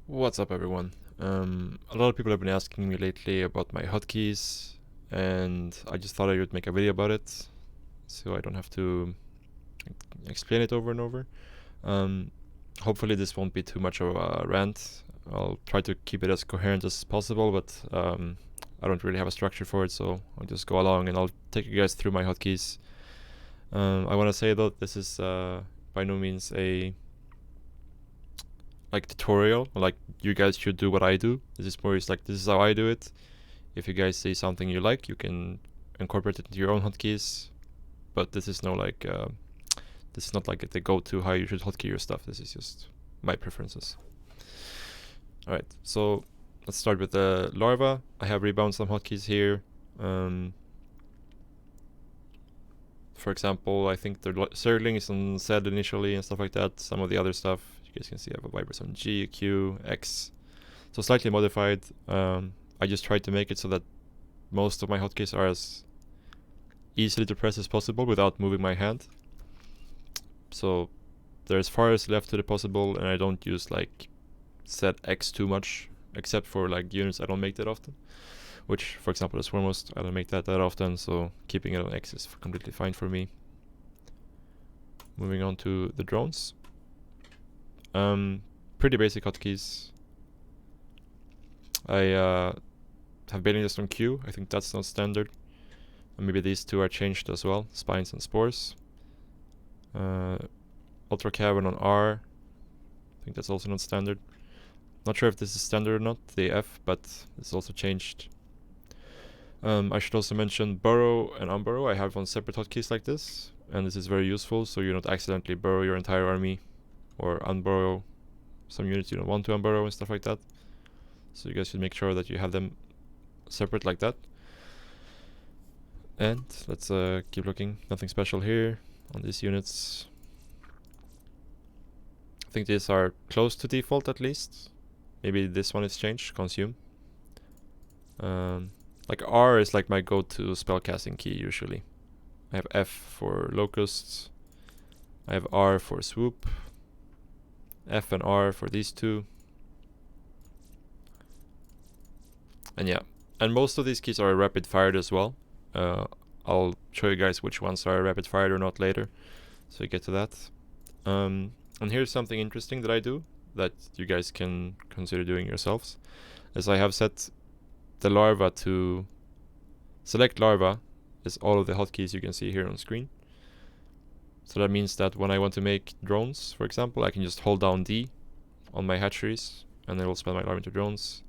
What's up, everyone? A lot of people have been asking me lately about my hotkeys, and I just thought I would make a video about it, so I don't have to explain it over and over. Um, Hopefully this won't be too much of a rant. I'll try to keep it as coherent as possible, but I don't really have a structure for it, so I'll just go along and I'll take you guys through my hotkeys. I want to say though, this is by no means a tutorial. Like, you guys should do what I do. This is more like, this is how I do it. If you guys see something you like, you can incorporate it into your own hotkeys. But this is this is not like the go-to how you should hotkey your stuff. This is just my preferences. All right, so let's start with the larva. I have rebound some hotkeys here. For example, I think the circling is on Z initially and stuff like that. Some of the other stuff, you guys can see I have a vibers on G, Q, X. So slightly modified. I just tried to make it so that most of my hotkeys are as easily to press as possible without moving my hand. So they're as far as left to the possible, and I don't use like set X too much, except for like units I don't make that often. Which, for example, is foremost, I don't make that often, so keeping it on X is completely fine for me. Moving on to the drones. Pretty basic hotkeys. I have baiting just on Q. I think that's not standard. And maybe these two are changed as well, spines and spores. Ultra cavern on R. I think that's also not standard. Not sure if this is standard or not, the F, but it's also changed. I should also mention burrow and unburrow. I have on separate hotkeys like this, and this is very useful, so you don't accidentally burrow your entire army or unburrow some units you don't want to unburrow and stuff like that. So you guys should make sure that you have them separate like that. And let's keep looking. Nothing special here on these units. I think these are close to default at least. Maybe this one is changed, consume. Like R is like my go-to spellcasting key usually. I have F for locusts. I have R for swoop. F and R for these two. And yeah, and most of these keys are rapid fired as well. I'll show you guys which ones are rapid fired or not later, so you get to that. And here's something interesting that I do that you guys can consider doing yourselves, is I have set the larva to select larva is all of the hotkeys you can see here on screen. So that means that when I want to make drones, for example, I can just hold down D on my hatcheries and it will spell my larva into drones.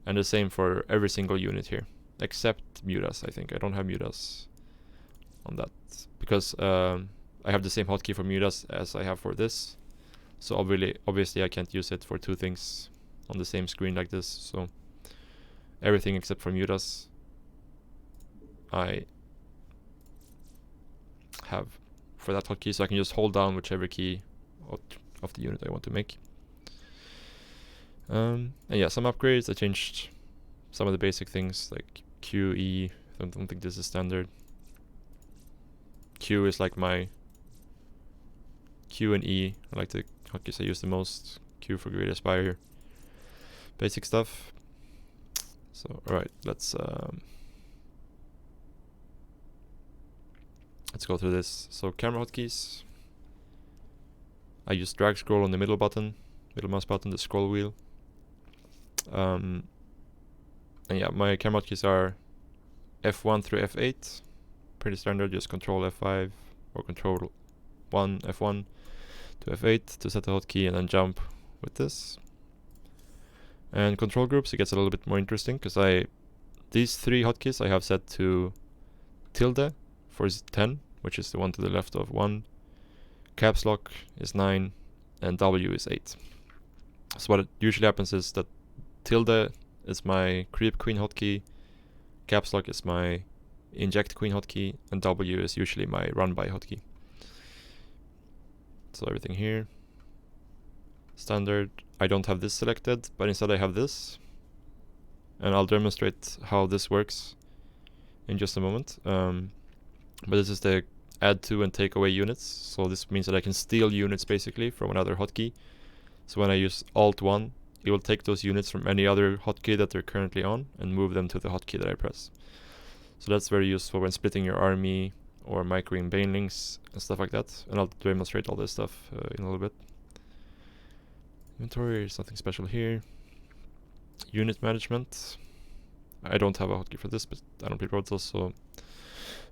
And the same for every single unit here, except mutas. I think I don't have mutas on that because I have the same hotkey for mutas as I have for this. So obviously I can't use it for two things on the same screen like this. So everything except for mutas I have for that hotkey, so I can just hold down whichever key of the unit I want to make. And yeah, some upgrades. I changed some of the basic things like Q, E. I don't think this is standard. Q is like my Q and E. I like the hotkeys I use the most. Q for Great Aspire. Basic stuff. So alright, let's go through this. So camera hotkeys. I use drag scroll on the middle mouse button, the scroll wheel. And yeah, my camera hotkeys are F1 through F8. Pretty standard, just control F5 or control 1, F1 to F8 to set the hotkey and then jump with this. And control groups, it gets a little bit more interesting because these three hotkeys I have set to tilde for 10, which is the one to the left of 1. Caps lock is 9 and W is 8. So what usually happens is that tilde is my creep queen hotkey, caps lock is my inject queen hotkey, and W is usually my run by hotkey. So everything here standard. I don't have this selected, but instead I have this, and I'll demonstrate how this works in just a moment. But this is the add to and take away units, so this means that I can steal units basically from another hotkey. So when I use Alt 1, it will take those units from any other hotkey that they're currently on and move them to the hotkey that I press. So that's very useful when splitting your army or microing banelings and stuff like that. And I'll demonstrate all this stuff in a little bit. Inventory, there's nothing special here. Unit management. I don't have a hotkey for this, but I don't play Protoss, so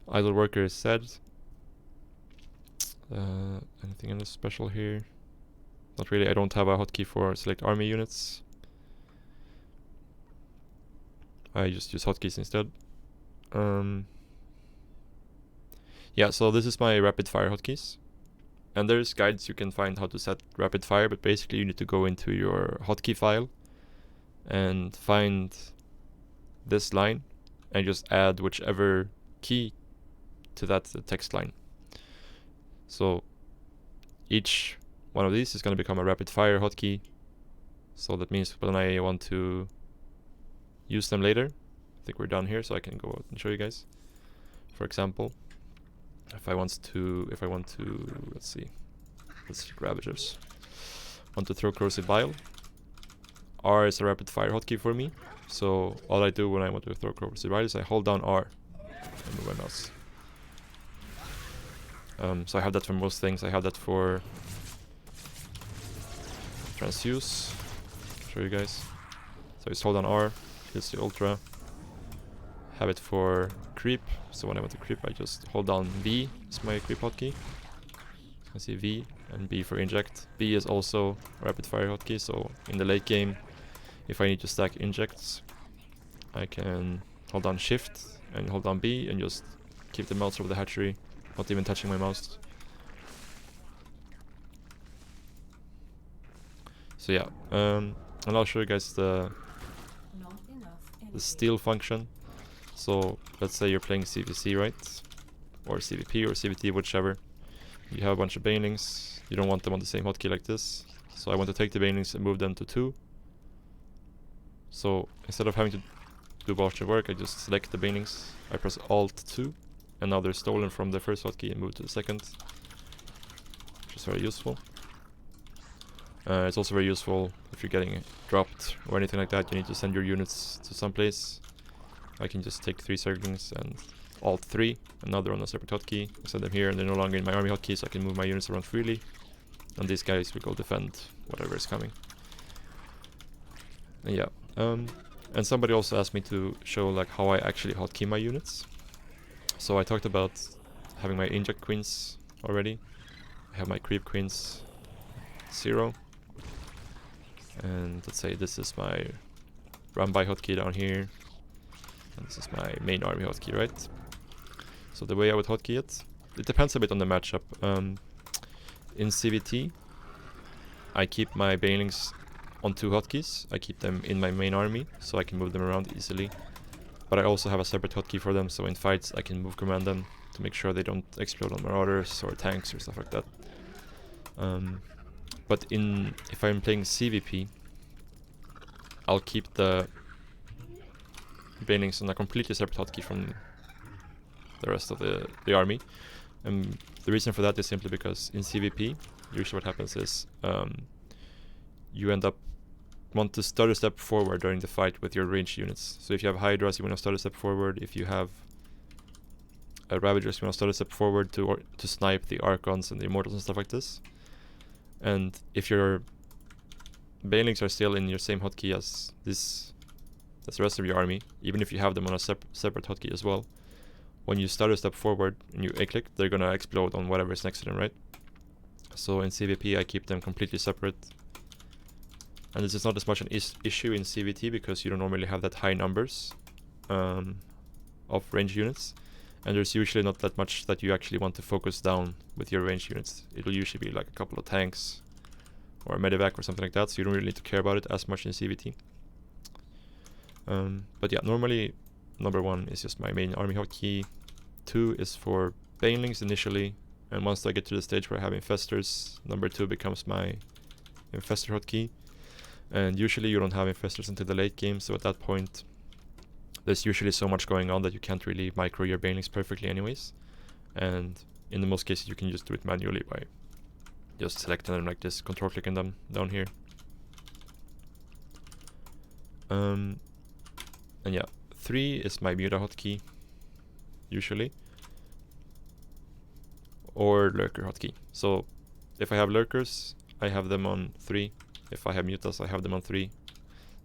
idle worker is set. Anything else special here? Not really. I don't have a hotkey for select army units. I just use hotkeys instead. Yeah, so this is my rapid fire hotkeys. And there's guides you can find how to set rapid fire, but basically you need to go into your hotkey file and find this line and just add whichever key to that text line. So each one of these is going to become a rapid fire hotkey. So that means when I want to use them later, I think we're done here, so I can go out and show you guys. For example, if I want to, let's Ravagers. Want to throw Corrosive Bile. R is a rapid fire hotkey for me. So all I do when I want to throw Corrosive Bile is I hold down R and move my mouse. So I have that for most things. I have that for Transfuse. Show you guys. So I just hold down R, hits the Ultra. Have it for Creep. So when I want to creep, I just hold down V. It's my creep hotkey. I see V and B for inject. B is also a rapid fire hotkey. So in the late game, if I need to stack injects, I can hold down Shift and hold down B and just keep the mouse over the hatchery, not even touching my mouse. So yeah, and I'll show you guys the steal function. So let's say you're playing CVC, right? Or CVP or CVT, whichever. You have a bunch of banelings. You don't want them on the same hotkey like this. So I want to take the banelings and move them to 2. So instead of having to do a bunch of work, I just select the banelings. I press Alt 2, and now they're stolen from the first hotkey and moved to the second, which is very useful. It's also very useful if you're getting dropped or anything like that. You need to send your units to some place. I can just take 3 circlings and Alt 3, and now they're on a separate hotkey. I send them here, and they're no longer in my army hotkey, so I can move my units around freely. And these guys will go defend whatever is coming. And yeah, and somebody also asked me to show like how I actually hotkey my units. So I talked about having my inject queens already. I have my creep queens 0. And let's say this is my run by hotkey down here. And this is my main army hotkey, right? So the way I would hotkey it depends a bit on the matchup. In CVT, I keep my banelings on 2 hotkeys. I keep them in my main army, so I can move them around easily. But I also have a separate hotkey for them, so in fights I can move command them to make sure they don't explode on marauders or tanks or stuff like that. But if I'm playing CVP, I'll keep the banelings on a completely separate hotkey from the rest of the army. And the reason for that is simply because in CVP, usually what happens is you want to start a step forward during the fight with your ranged units. So if you have Hydras, you want to start a step forward. If you have Ravagers, you want to start a step forward to snipe the Archons and the Immortals and stuff like this. And if your banelings are still in your same hotkey as the rest of your army, even if you have them on a separate hotkey as well, when you start a step forward and you A-click, they're gonna explode on whatever is next to them, right? So in CVP, I keep them completely separate. And this is not as much an issue in CVT because you don't normally have that high numbers of ranged units. And there's usually not that much that you actually want to focus down with your ranged units. It'll usually be like a couple of tanks or a medevac or something like that, so you don't really need to care about it as much in CVT. But yeah, normally number 1 is just my main army hotkey. 2 is for banelings initially, and once I get to the stage where I have infestors, number 2 becomes my infestor hotkey. And usually you don't have infestors until the late game, so at that point there's usually so much going on that you can't really micro your banelings perfectly anyways. And in the most cases you can just do it manually by just selecting them like this, control clicking them down here. And yeah, 3 is my muta hotkey, usually, or lurker hotkey. So if I have lurkers, I have them on 3. If I have mutas, I have them on 3.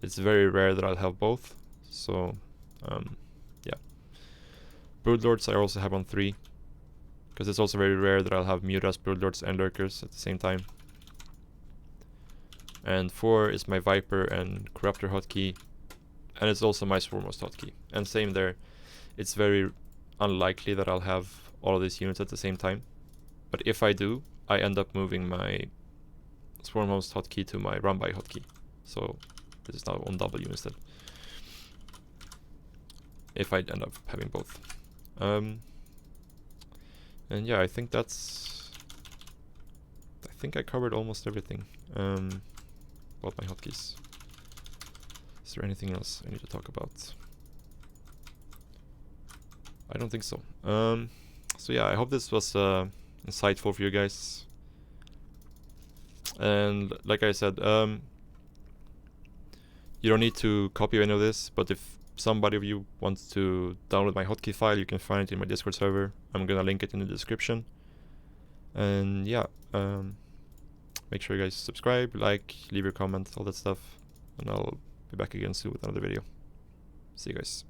It's very rare that I'll have both. So yeah. Broodlords I also have on 3, because it's also very rare that I'll have mutas, broodlords, and lurkers at the same time. And 4 is my Viper and Corruptor hotkey, and it's also my Swarmhost hotkey. And same there, it's very unlikely that I'll have all of these units at the same time. But if I do, I end up moving my Swarmhost hotkey to my Rumbai hotkey. So this is now on W instead. If I end up having both. And yeah, I think that's... I think I covered almost everything about my hotkeys. Is there anything else I need to talk about? I don't think so. So yeah, I hope this was insightful for you guys. And like I said, you don't need to copy any of this, but if somebody of you wants to download my hotkey file, you can find it in my Discord server. I'm gonna link it in the description. And yeah, make sure you guys subscribe, like, leave your comment, all that stuff. And I'll be back again soon with another video. See you guys.